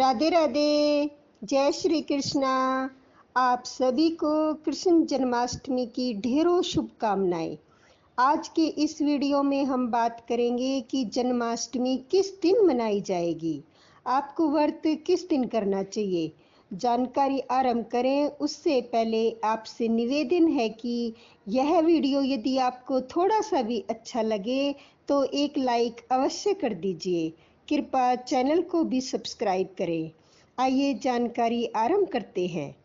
राधे राधे। जय श्री कृष्णा। आप सभी को कृष्ण जन्माष्टमी की ढेरों शुभकामनाएं। आज के इस वीडियो में हम बात करेंगे कि जन्माष्टमी किस दिन मनाई जाएगी, आपको व्रत किस दिन करना चाहिए। जानकारी आरंभ करें उससे पहले आपसे निवेदन है कि यह वीडियो यदि आपको थोड़ा सा भी अच्छा लगे तो एक लाइक अवश्य कर दीजिए। कृपया चैनल को भी सब्सक्राइब करें। आइए जानकारी आरंभ करते हैं।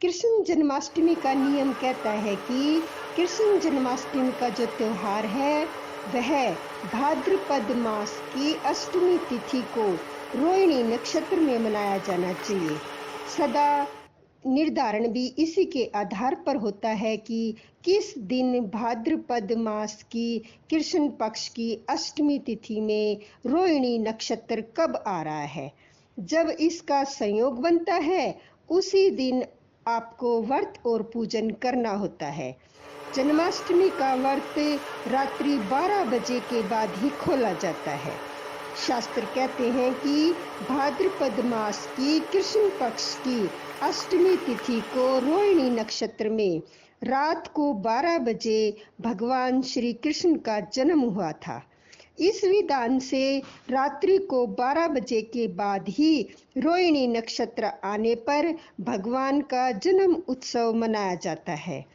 कृष्ण जन्माष्टमी का नियम कहता है कि कृष्ण जन्माष्टमी का जो त्योहार है वह भाद्रपद मास की अष्टमी तिथि को रोहिणी नक्षत्र में मनाया जाना चाहिए। सदा निर्धारण भी इसी के आधार पर होता है कि किस दिन भाद्रपद मास की कृष्ण पक्ष की अष्टमी तिथि में रोहिणी नक्षत्र कब आ रहा है। जब इसका संयोग बनता है उसी दिन आपको व्रत और पूजन करना होता है। जन्माष्टमी का व्रत रात्रि 12 बजे के बाद ही खोला जाता है। शास्त्र कहते हैं कि भाद्रपद मास की कृष्ण पक्ष की अष्टमी तिथि को रोहिणी नक्षत्र में रात को 12 बजे भगवान श्री कृष्ण का जन्म हुआ था। इस विधान से रात्रि को 12 बजे के बाद ही रोहिणी नक्षत्र आने पर भगवान का जन्म उत्सव मनाया जाता है।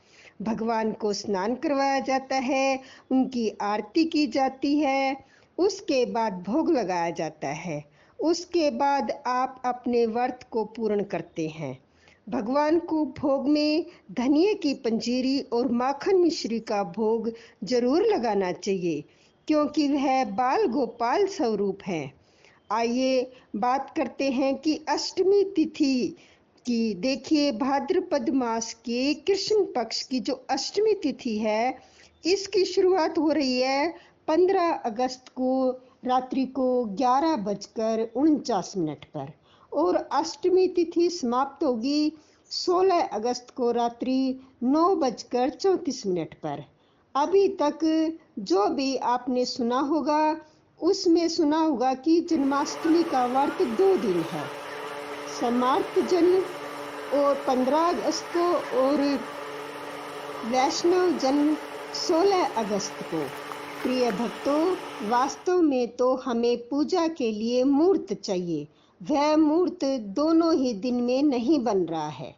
भगवान को स्नान करवाया जाता है, उनकी आरती की जाती है, उसके बाद भोग लगाया जाता है। उसके बाद आप अपने व्रत को पूर्ण करते हैं। भगवान को भोग में धनिये की पंजीरी और माखन मिश्री का भोग जरूर लगाना चाहिए क्योंकि वह बाल गोपाल स्वरूप है। आइए बात करते हैं कि अष्टमी तिथि की। देखिए, भाद्रपद मास के कृष्ण पक्ष की जो अष्टमी तिथि है इसकी शुरुआत हो रही है 15 अगस्त को रात्रि को 11:49 पर और अष्टमी तिथि समाप्त होगी 16 अगस्त को रात्रि 9:34 पर। अभी तक जो भी आपने सुना होगा उसमें सुना होगा कि जन्माष्टमी का व्रत 2 दिन है, समार्त जन्म और 15 अगस्त को और वैष्णव जन्म 16 अगस्त को। प्रिय भक्तों, वास्तव में तो हमें पूजा के लिए मूर्त चाहिए। वह मूर्त दोनों ही दिन में नहीं बन रहा है।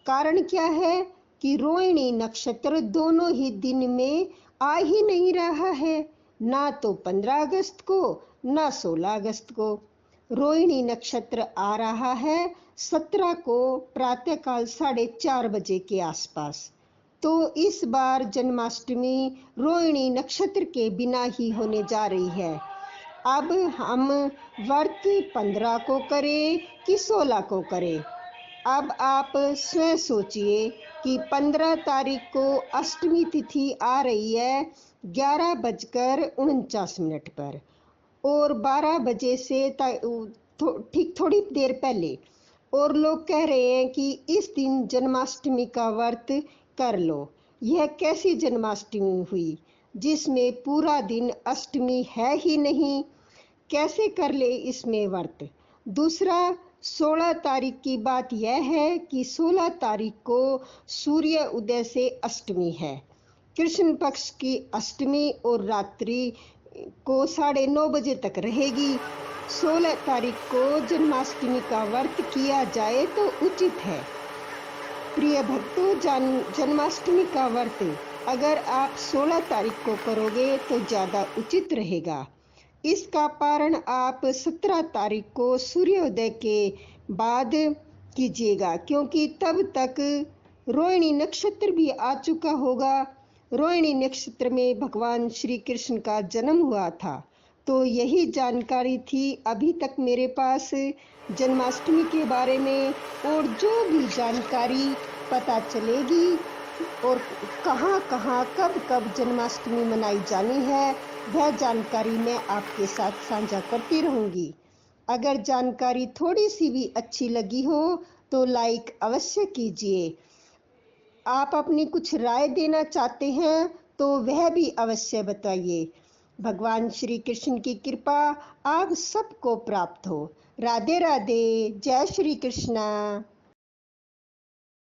कारण क्या है कि रोहिणी नक्षत्र दोनों ही दिन में आ ही नहीं रहा है, ना तो 15 अगस्त को ना 16 अगस्त को। रोहिणी नक्षत्र आ रहा है 17 को प्रातःकाल 4:30 बजे के आसपास। तो इस बार जन्माष्टमी रोहिणी नक्षत्र के बिना ही होने जा रही है। अब हम व्रत 15 को करें कि 16 को करें। अब आप स्वयं सोचिए कि 15 तारीख को अष्टमी तिथि आ रही है 11:49 पर और 12 बजे से ठीक थोड़ी देर पहले और लोग कह रहे हैं कि इस दिन जन्माष्टमी का व्रत कर लो। यह कैसी जन्माष्टमी हुई जिसमें पूरा दिन अष्टमी है ही नहीं। कैसे कर ले इसमें व्रत। दूसरा, 16 तारीख की बात यह है कि 16 तारीख को सूर्य उदय से अष्टमी है। कृष्ण पक्ष की अष्टमी और रात्रि को 9:30 बजे तक रहेगी। 16 तारीख को जन्माष्टमी का व्रत किया जाए तो उचित है। प्रिय भक्तों, जन्माष्टमी का व्रत अगर आप 16 तारीख को करोगे तो ज़्यादा उचित रहेगा। इसका पारण आप 17 तारीख को सूर्योदय के बाद कीजिएगा क्योंकि तब तक रोहिणी नक्षत्र भी आ चुका होगा। रोहिणी नक्षत्र में भगवान श्री कृष्ण का जन्म हुआ था। तो यही जानकारी थी अभी तक मेरे पास जन्माष्टमी के बारे में। और जो भी जानकारी पता चलेगी और कहाँ कहाँ कब कब जन्माष्टमी मनाई जानी है वह जानकारी मैं आपके साथ साझा करती रहूँगी। अगर जानकारी थोड़ी सी भी अच्छी लगी हो तो लाइक अवश्य कीजिए। आप अपनी कुछ राय देना चाहते हैं तो वह भी अवश्य बताइए। भगवान श्री कृष्ण की कृपा आप सबको प्राप्त हो। राधे राधे। जय श्री कृष्णा।